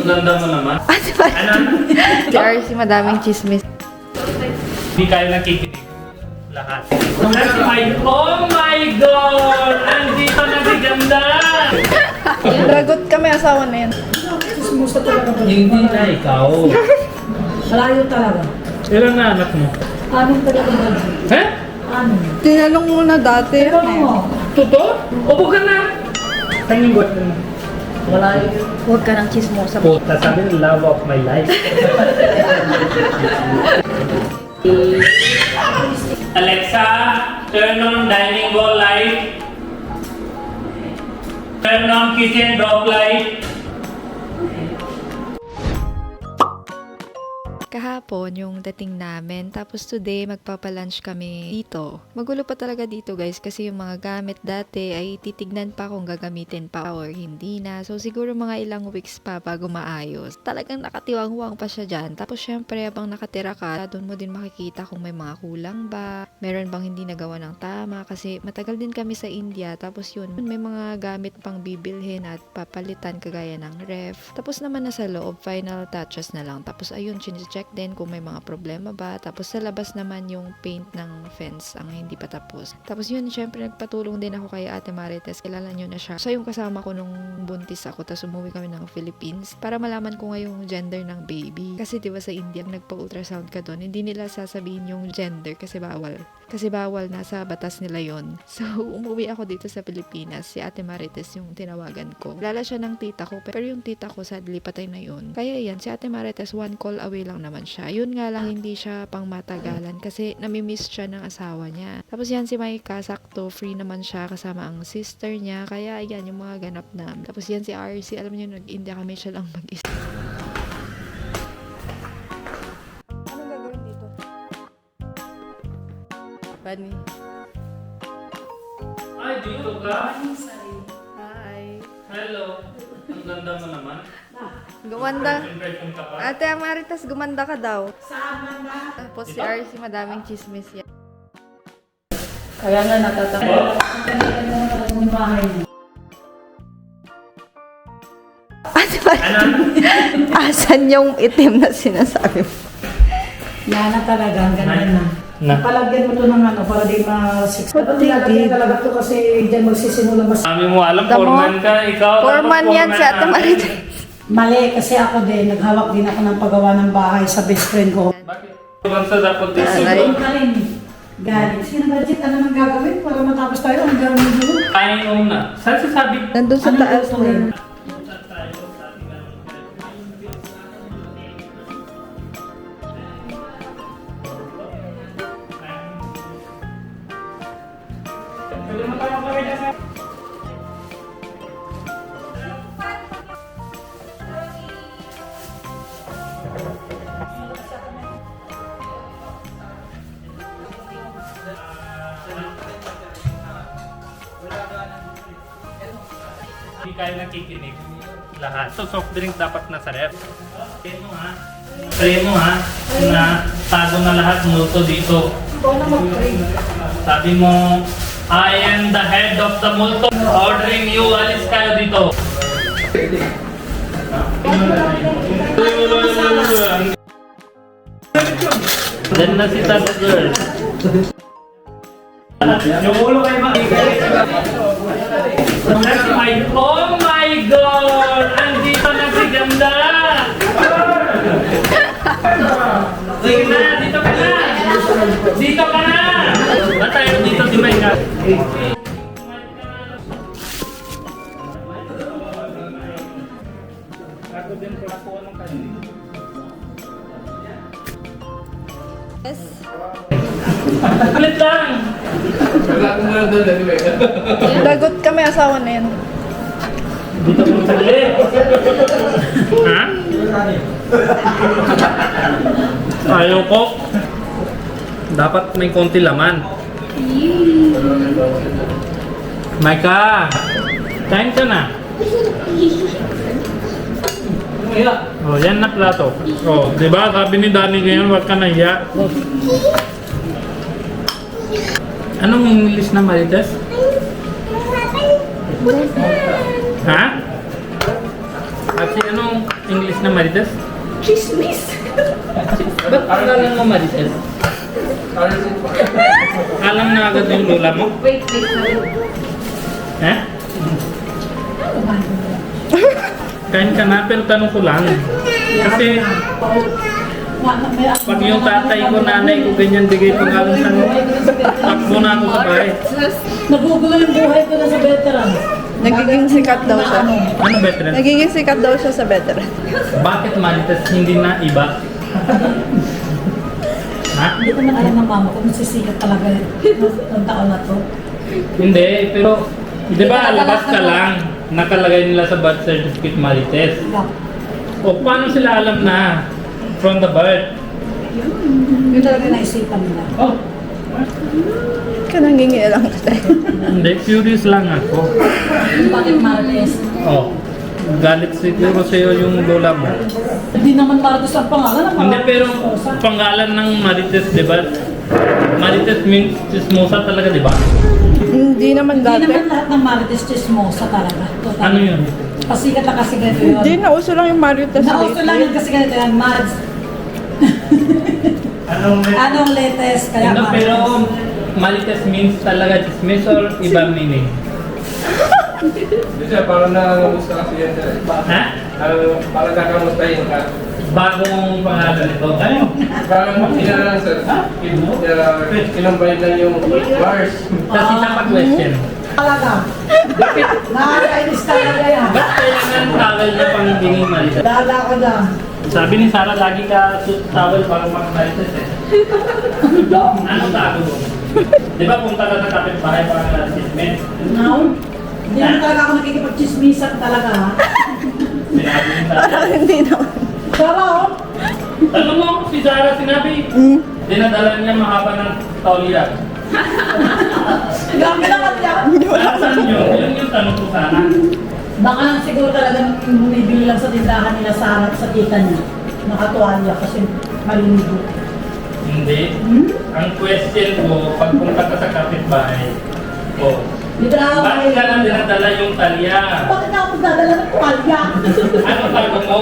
ganda mo naman. Ano? Si RC, madaming chismis. Hindi kayo nakikinig. Lahat. Oh my God! Andito na si Ganda! Dragot kami, asawa na yan. Sumusta talaga ba? Hindi na ikaw. Malayo talaga. Ilan na anak mo? Anong talaga ba? Eh? Ano? Tinanong muna dati. Pero mo, Totoo? Upo ka na! Tanging buhat mo. wala yun. Huwag ka ng chismosa. Puta, sabi ng love of my life. Alexa, turn on dining hall light. Turn on kitchen drop light. Kahapon yung dating namin, tapos today magpapalunch kami dito. Magulo pa talaga dito guys kasi yung mga gamit dati ay titignan pa kung gagamitin pa or hindi na. So siguro mga ilang weeks pa bago maayos. Talagang nakatiwang-wang pa siya dyan. Tapos syempre habang nakatira ka, doon mo din makikita kung may mga kulang ba, meron bang hindi nagawa ng tama kasi matagal din kami sa India. Tapos yun, may mga gamit pang bibilhin at papalitan kagaya ng ref. Tapos naman nasa loob, final touches na lang. Tapos ayun, check din kung may mga problema ba. Tapos sa labas naman yung paint ng fence ang hindi pa tapos. Tapos yun, syempre nagpatulong din ako kay Ate Marites. Kilala nyo na siya. Siya yung kasama ko nung buntis ako. Tapos umuwi kami ng Philippines para malaman ko nga yung gender ng baby. Kasi diba sa India, nagpa-ultrasound ka doon, hindi nila sasabihin yung gender kasi bawal. Kasi bawal, nasa batas nila yon. So, umuwi ako dito sa Pilipinas. Si Ate Marites yung tinawagan ko. Lala siya ng tita ko, pero yung tita ko sadly patay na yun. Kaya yan, si Ate Marites, one call away lang naman siya. Yun nga lang, hindi siya pang matagalan kasi namimiss siya ng asawa niya. Tapos yan si Maika, sakto, free naman siya kasama ang sister niya. Kaya yan, yung mga ganap na. Tapos yan si RC, alam niyo, nag-India kami siya lang mag-isa. Anong gagawin dito? Bunny. Ay, dito ka? Hi. Hello. Ang ganda mo naman. Gumanda. Impression ka pa? Ate Maritas, gumanda ka daw. Saan na? Tapos si RC, madaming chismis yan. Kaya nga natatakot. Ang ganda ng bahay niya. Ano? Asan yung itim na sinasabi mo? Yan na talaga, ang ganda na. Na. Palagyan mo to ng ano, para di ma-six. Dapat nilagyan talaga to kasi dyan magsisimula mas... Kami mo alam, Tamo? foreman ka, ikaw. Foreman dapat yan si Ate natin. Marites. Mali, kasi ako din, naghawak din ako ng paggawa ng bahay sa best friend ko. Bakit? Basta dapat dito. Kasi doon ka rin. Galing. Sige na, budget, ano nang gagawin para matapos tayo? Ang gawin mo. Kain muna. Saan sasabi? Nandun sa Anong taas gusto mo? na. Hindi kayo nakikinig. Lahat. So, soft drink dapat nasa ref. Pray mo ha. Pray mo ha. Na tago na lahat multo dito. Ikaw na mag-pray. Sabi mo, I am the head of the multo. Ordering you, alis kayo dito. Then na si Tata Girl. Yung ulo kayo Oh my God! Andito na si Ganda! Sige na, dito ka na! Dito ka na! Ba't tayo dito si Maika? Ako din po ako anong kayo. Yes. Ulit lang! Dragot kami, asawa na yan. Dito po saglit. Ha? Ayaw ko. Dapat may konti laman. Maika! Kain ka na. Oh, yan na plato. Oh, di ba? Sabi ni Danny ngayon, wag ka nahiya. Anong English na Marites? Ha? At si anong English chismis na Marites? Chismis! Ba't pangalan mo Marites? Alam na agad yung lola mo? Wait. Ha? Kain ka na, pero tanong ko lang. Kasi pag yung tatay ko, nanay ko, ganyan bigay pangalan sa mo, takbo na ako sa bahay. Nagugulo yung buhay ko na sa veteran. Nagiging sikat daw siya. Ano veteran? Nagiging sikat daw siya sa veteran. Bakit Marites hindi na iba? Ha? Hindi ko man alam ng mama ko kung sisikat talaga ng taon na to. Hindi, pero di ba labas ka lang, nakalagay nila sa birth certificate Marites. O paano sila alam na from the birth? Yun talaga naisipan nila. Oh, Ka nangingi lang kasi. hindi, curious lang ako. Bakit Martes? Oh, galit siguro sa'yo yung lola mo. Hindi naman Martes ang pangalan. Hindi, pero pangalan ng Marites, di ba? Marites means chismosa talaga, di ba? Hindi naman Hindi dati. naman lahat ng Marites chismosa talaga. Total. Ano yun? Pasikat na kasi ganito yun. Hindi, nauso lang yung Mario Test. Nauso lang yun kasi ganito yan. Marites. Anong latest? Kaya Hindi, pero Marites. Marites means talaga chismis or ibang meaning? Hindi siya, parang nangangamusta kasi yan sir. Ha? Parang kakamustahin ka. Bagong pangalan ito. Ano? Parang lang sir. Kinumbay lang yung bars. Tapos isa pa question. Talaga. Nakakainis talaga yan. Ba't kailangan towel na pang bingi Marites? Dala ko na. Sabi ni Sarah, lagi ka towel para mga Marites eh. Ano tago mo? Di ba punta ka sa kapitbahay para assessment? Now, hindi naman talaga ako nakikipag-chismisan talaga ha. Sinabi ni Sarah. Hindi naman. Pero, Tanong mo ako si Sarah, sinabi. Dinadala niya mahaba ng tauliya. grabe naman yan. Saan yun? Yun yung tanong ko sana. Baka lang siguro talagang bumibili lang sa tindahan nila sa tita niya. Nakatuwalya kasi malinigo. Hindi. Ang question ko, pag punta ka sa kapitbahay, oh, Dito na ako bakit ka lang dinadala yung talya? Bakit na ako magdadala ng tuwalya? Ano tago mo?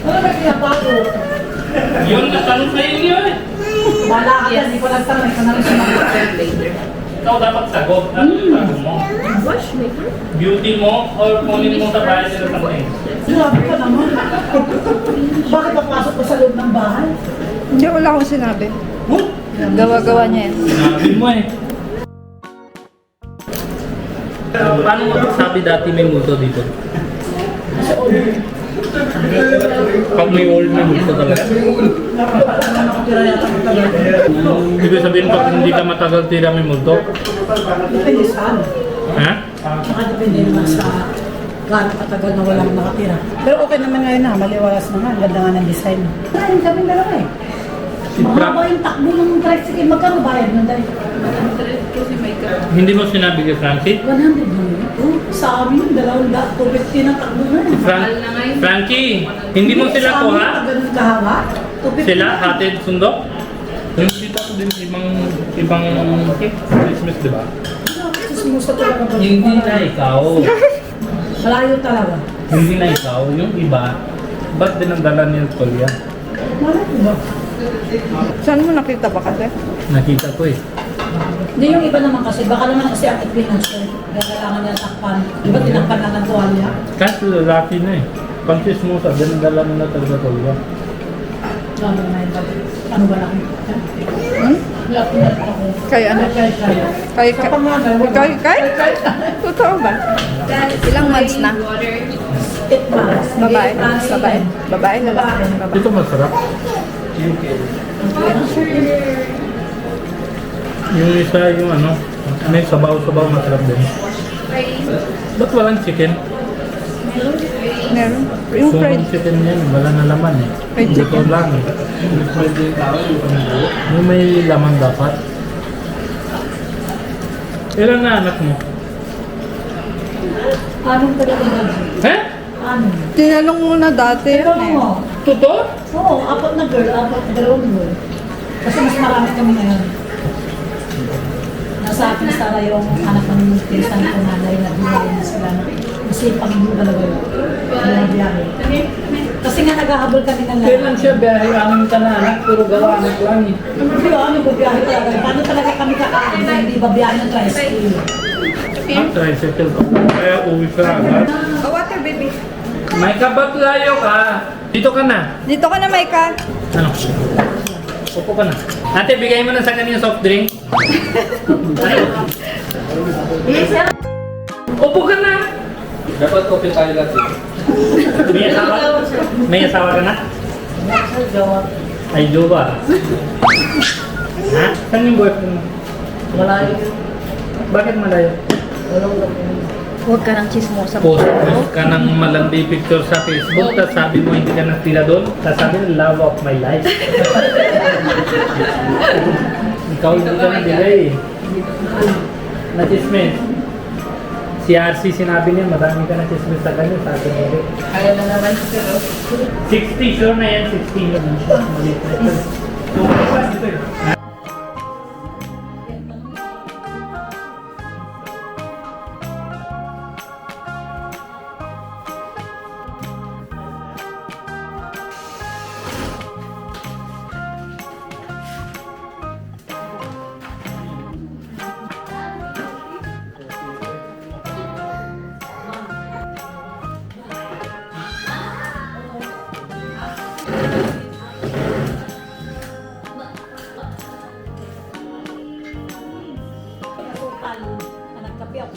Ano ba pinapato? Yun na tanong sa inyo eh. Wala ka dyan, hindi ko lang tanong. Ikaw na rin sumagot. Ikaw dapat sagot. Ano yung tago mo? Beauty mo or kunin mo sa bahay nila something? Sinabi ka naman. Bakit papasok ko sa loob ng bahay? Hindi, wala akong sinabi. Gawa-gawa niya yan. Sinabi mo eh. Paano mo sabi dati may multo dito? Pag may old na multo talaga. Nakatira yata ang tagal. Ibig sabihin pag hindi ka matagal tira may multo? Depende saan. Ha? Nakadepende naman sa gano'ng katagal na walang nakatira. Pero okay naman ngayon na, maliwalas na nga, ang ganda nga ng design. Ayun, kami dalawa eh. Mahaba yung takbo ng tricycle, magkano bayad ng dahil? Hindi mo sinabi kay Francie? 100 naman ito. Sa amin, 250 na takbo na eh. Frankie, hindi mo sila Sa amin, kuha? pag ganun kahaba, 250 Sila na. hatid sundo? Yung kita ko din ibang Christmas, di ba? Sumusta talaga ba? Hindi na ikaw. Malayo talaga. Hindi na ikaw. Yung iba, ba't dinadala niya tolya? Malayo ba? Saan mo nakita ba kasi? Nakita ko eh. Hindi yung iba naman kasi, baka naman kasi ang ipinansyal. Kailangan niya takpan. Di ba tinakpan na ng tuwalya? Kasi lalaki na eh. Pantis mo sa dinadala nila talaga tolya. Lalo na yun. Ano ba lang? Laki na ako. Kay ano? Kay. Kay, Sa pangalan, wala. kay? Totoo ba? Ilang months na? 8 months. Babae? Eight months, Babae? Babae? Babae. Babae? Ito masarap. Yung isa yung ano, may sabaw-sabaw masarap din. Ba't walang chicken? Meron. Yung fried. Surong chicken yan, wala na laman eh. Fried Ito chicken. lang eh. Yung may laman dapat. Ilan na anak mo? Anong talaga ba? Eh? Ano? Tinanong mo na dati Pero yun eh. mo, Totoo? oo, 4 na girl, 2 girl. Kasi mas marami kami ngayon. Nasa akin Sara yung anak ng pinsan ko nanay na biyahe na sila. Kasi pag-ibig talaga yun. Biyahe. Kasi Kasi nga naghahabol kami ng Kailan siya biyahe aming tananak, puro gawa ng lang eh. Ano ba biyahe talaga? Paano talaga kami kakain na hindi ba biyahe ng tricycle? Tricycle ko. Kaya uwi ka agad. Oh, water, baby. May kabat layo ka. Dito ka na. Dito ka na, Maika. Ano? Upo ka na. Ate, bigay mo na sa kanya yung soft drink. Upo ka na. Dapat kopi tayo lahat eh. May asawa? May asawa ka na? Ay, jowa. Ha? Saan yung boyfriend mo? Malayo. Bakit malayo? Huwag ka ng chismosa. Post ka ng malandi picture sa Facebook, tapos sabi mo hindi ka nagtira doon, tapos sabi mo, love of my life. Ikaw hindi ka nabigay eh. Na-chismis. Si RC sinabi niya, marami ka na-chismis sa kanya, sabi mo rin. Kaya na naman pero 60, sure na yan, 60 yun. Malit na ito. Ha? nagkape ako.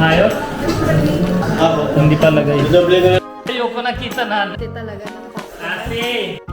Ayos? Hindi pa lagay. Ayoko nakita na. Hindi talaga. Ate!